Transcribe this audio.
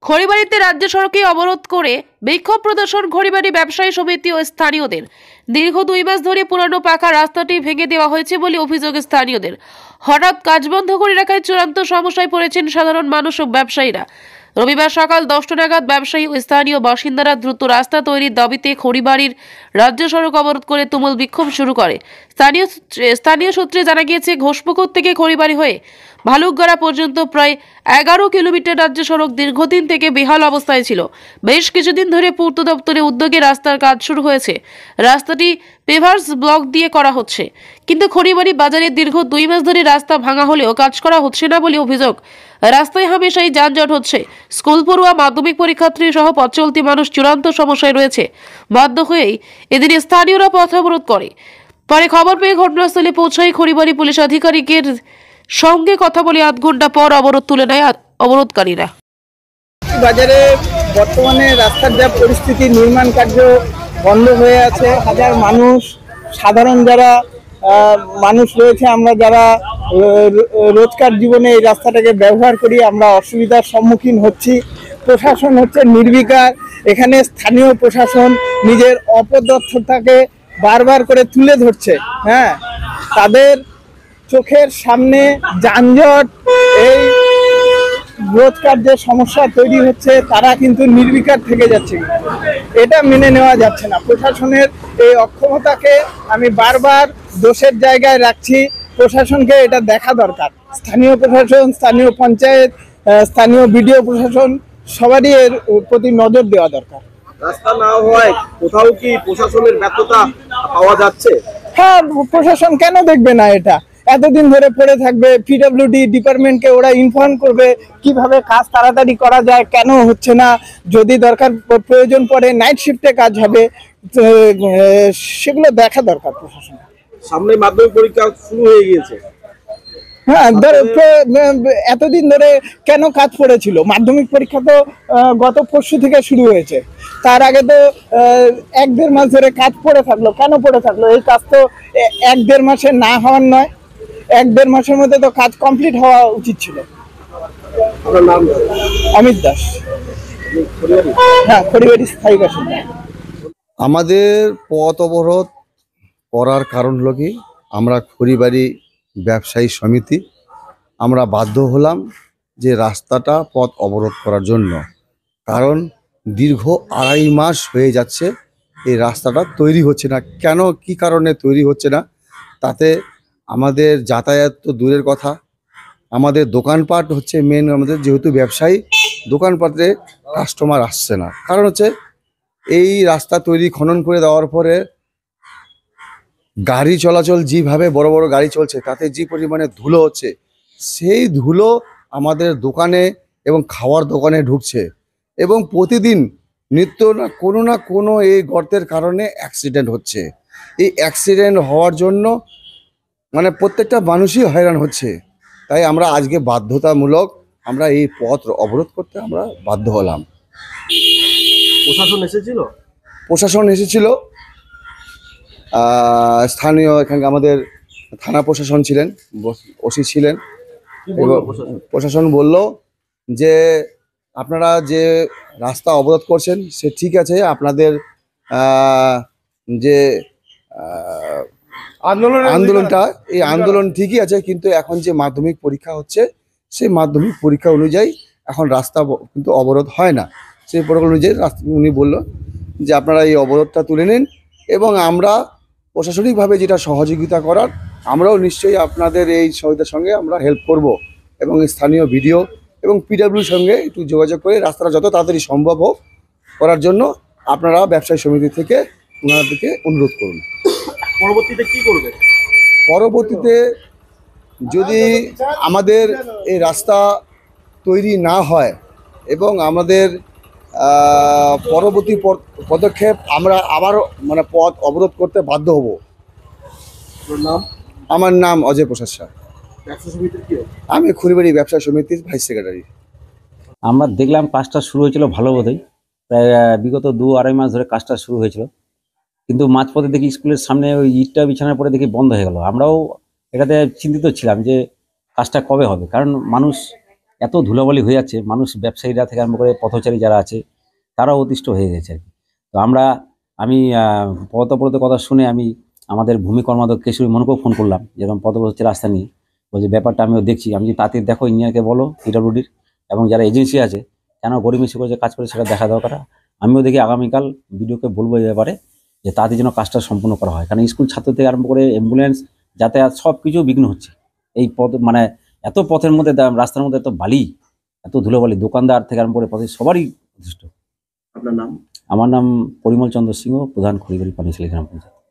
খড়িবাড়িতে রাজ্য সড়কে অবরোধ করে বিক্ষোভ প্রদর্শন খড়িবাড়ি ব্যবসায়ী সমিতি ও স্থানীয়দের। দীর্ঘ 2 মাস ধরে পুরানো পাকা রাস্তাটি ভেঙে দেওয়া হয়েছে বলে অভিযোগ স্থানীয়দের। হঠাৎ কাজ বন্ধ করে রাখায় চূড়ান্ত সমস্যায় পড়েছেন সাধারণ মানুষ ও ব্যবসায়ীরা। রবিবার সকাল 10টা নাগাদ ব্যবসায়ী ও স্থানীয় বাসিন্দারা দ্রুত রাস্তা তৈরির দাবিতে খড়িবাড়ির রাজ্য সড়ক অবরোধ করে তুমুল বিক্ষোভ শুরু করে। স্থানীয় সূত্রে জানা গিয়েছে, ঘোষপুকুর থেকে খড়িবাড়ি হয়ে ভালুকগড়া পর্যন্ত প্রায় 11 কিলোমিটার রাজ্য সড়ক দীর্ঘদিন থেকে বেহাল অবস্থায় ছিল। বেশ কিছুদিন ধরে পূর্ত দপ্তরের উদ্যোগে রাস্তার কাজ শুরু হয়েছে। রাস্তাটি পেভার্স ব্লক দিয়ে করা হচ্ছে, কিন্তু খড়িবাড়ি বাজারে দীর্ঘ 2 মাস ধরে রাস্তা ভাঙা হলেও কাজ করা হচ্ছে না বলে অভিযোগ। রাস্তায় হামেশাই যানজট হচ্ছে। স্কুল পড়ুয়া, মাধ্যমিক পরীক্ষার্থী সহ পথ চলতি মানুষ চূড়ান্ত সমস্যায় রয়েছে। বাধ্য হয়েই এদিন স্থানীয়রা পথ অবরোধ করে। পরে খবর পেয়ে ঘটনাস্থলে পৌঁছায় খড়িবাড়ি পুলিশ আধিকারিকের সঙ্গে কথা বলে 8 ঘন্টা পর অবরোধ তুলে নেয় অবরোধকারীরা। বাজারে বর্তমানে রাস্তার যা পরিস্থিতি, নির্মাণ কার্য বন্ধ হয়ে আছে। হাজার মানুষ, সাধারণ যারা মানুষ রয়েছে, আমরা যারা রোজকার জীবনে এই রাস্তাটাকে ব্যবহার করি, আমরা অসুবিধার সম্মুখীন হচ্ছি। প্রশাসন হচ্ছে নির্বিকার। এখানে স্থানীয় প্রশাসন নিজের অপদক্ষতাকে বারবার করে তুলে ধরছে। তাদের চোখের সামনে যানজট, এই রোজকার যে সমস্যা তৈরি হচ্ছে, তারা কিন্তু নির্বিকার থেকে যাচ্ছে। এটা মেনে নেওয়া যাচ্ছে না। প্রশাসনের এই অক্ষমতাকে আমি বারবার দোষের জায়গায় রাখছি। প্রশাসনকে এটা দেখা দরকার। স্থানীয় প্রশাসন, স্থানীয় পঞ্চায়েত, স্থানীয় বিডিও প্রশাসন, সবারই এর প্রতি নজর দেওয়া দরকার। রাস্তা না হওয়ায় কোথাও কি প্রশাসনের ব্যর্থতা পাওয়া যাচ্ছে? হ্যাঁ, প্রশাসন কেন দেখবে না? এটা এতদিন ধরে পড়ে থাকবে। পিডব্লিউডি ডিপার্টমেন্টকে ওরা ইনফর্ম করবে কিভাবে কাজ তাড়াতাড়ি করা যায়, কেন হচ্ছে না। যদি দরকার প্রয়োজন পড়ে নাইট শিফটে কাজ হবে, সেগুলো দেখা দরকার প্রশাসন। সামনে মাধ্যমিক পরীক্ষা শুরু হয়ে গিয়েছে। হ্যাঁ, এতদিন ধরে কেন কাজ পড়েছিল? মাধ্যমিক পরীক্ষা তো গত পরশু থেকে শুরু হয়েছে। তার আগে তো 1-1.5 মাস ধরে কাজ পড়ে থাকলো। কেন পড়ে থাকলো? এই কাজ তো 1-1.5 মাসে না হওয়ার নয়। 1-1.5 মাসের মধ্যে তো কাজ কমপ্লিট হওয়া উচিত ছিল। আপনার নাম? অমিত দাস। হ্যাঁ, খড়িবাড়ি স্থায়ী বাসিন্দা। আমাদের পথ অবরোধ করার কারণ হলো কি, আমরা খড়িবাড়ি ব্যবসায়ী সমিতি আমরা বাধ্য হলাম যে রাস্তাটা পথ অবরোধ করার জন্য। কারণ দীর্ঘ 2.5 মাস হয়ে যাচ্ছে এই রাস্তাটা তৈরি হচ্ছে না। কেন, কি কারণে তৈরি হচ্ছে না? তাতে আমাদের যাতায়াত তো দূরের কথা, আমাদের দোকানপাট হচ্ছে মেন। আমাদের যেহেতু ব্যবসায়ী, দোকানপাটে কাস্টমার আসছে না। কারণ হচ্ছে এই রাস্তা তৈরি খনন করে দেওয়ার পরে গাড়ি চলাচল, যেভাবে বড় বড় গাড়ি চলছে, তাতে যে পরিমাণে ধুলো হচ্ছে, সেই ধুলো আমাদের দোকানে এবং খাওয়ার দোকানে ঢুকছে। এবং প্রতিদিন নিত্য না কোনো এই গর্তের কারণে অ্যাক্সিডেন্ট হচ্ছে। এই অ্যাক্সিডেন্ট হওয়ার জন্য মানে প্রত্যেকটা মানুষই হয়রান হচ্ছে। তাই আমরা আজকে বাধ্যতামূলক আমরা এই পথ অবরোধ করতে আমরা বাধ্য হলাম। প্রশাসন এসেছিল? প্রশাসন এসেছিল, স্থানীয় এখানকার আমাদের থানা প্রশাসন ছিলেন, ওসি ছিলেন। প্রশাসন বলল যে আপনারা যে রাস্তা অবরোধ করছেন সে ঠিক আছে, আপনাদের যে আন্দোলনটা, এই আন্দোলন ঠিকই আছে, কিন্তু এখন যে মাধ্যমিক পরীক্ষা হচ্ছে সেই মাধ্যমিক পরীক্ষা অনুযায়ী এখন রাস্তা কিন্তু অবরোধ হয় না। সেই প্রোটোকল অনুযায়ী উনি বলল যে আপনারা এই অবরোধটা তুলে নিন, এবং আমরা প্রশাসনিকভাবে যেটা সহযোগিতা করার আমরাও নিশ্চয়ই আপনাদের এই সহায়তার সঙ্গে আমরা হেল্প করব। এবং স্থানীয় ভিডিও এবং পিডব্লিউর সঙ্গে একটু যোগাযোগ করে রাস্তাটা যত তাড়াতাড়ি সম্ভব হোক করার জন্য আপনারা ব্যবসায়ী সমিতি থেকে ওনাদেরকে অনুরোধ করুন। পরবর্তীতে কি করবে? পরবর্তীতে যদি আমাদের এই রাস্তা তৈরি না হয় এবং আমাদের পরবর্তী পদক্ষেপ আমরা আবারও মানে পথ অবরোধ করতে বাধ্য হব। নাম? আমার নাম অজয় প্রসাদ শাহ। আমি খড়িবাড়ি ব্যবসা সমিতির ভাইস সেক্রেটারি। আমরা দেখলাম কাজটা শুরু হয়েছিল ভালো বোধহয়, প্রায় বিগত 2-2.5 মাস ধরে কাজটা শুরু হয়েছিল, কিন্তু মাঝপথে দেখি স্কুলের সামনে ওই ইটটা বিছানার পরে দেখি বন্ধ হয়ে গেল। আমরাও এটাতে চিন্তিত ছিলাম যে কাজটা কবে হবে, কারণ মানুষ এত ধুলাবালি হয়ে যাচ্ছে, মানুষ ব্যবসায়ীরা থেকে আরম্ভ করে পথচারী যারা আছে তারাও অতিষ্ঠ হয়ে গেছে আর কি। তো আমি পথ অবরোধের কথা শুনে আমি আমাদের ভূমি কর্মাধ্যক্ষ কেশরী মনকেও ফোন করলাম, যেরকম পথ অবরোধ হচ্ছে রাস্তা নিয়ে। বলছে ব্যাপারটা আমিও দেখছি। আমি যে তাতে দেখো ইঞ্জিনিয়ারকে বলো পিডব্লিউডির এবং যারা এজেন্সি আছে কেন গরিব মিশি করে যে কাজ করে সেটা দেখা দরকার। আমিও দেখি আগামীকাল বিডিওকে বলবো এই ব্যাপারে যে তাদের জন্য কাজটা সম্পূর্ণ করা হয়, কারণ স্কুল ছাত্র থেকে আরম্ভ করে অ্যাম্বুলেন্স যাতায়াত সব কিছু বিঘ্ন হচ্ছে এই পথ, মানে এত পথের মধ্যে রাস্তার মধ্যে এত বালি, এত ধুলোবালি, দোকানদার থেকে আরম্ভ করে পথে সবারই যথেষ্ট। আপনার নাম? আমার নাম পরিমল চন্দ্র সিংহ, প্রধান খড়িবাড়ি পানিশালী গ্রাম পঞ্চায়েত।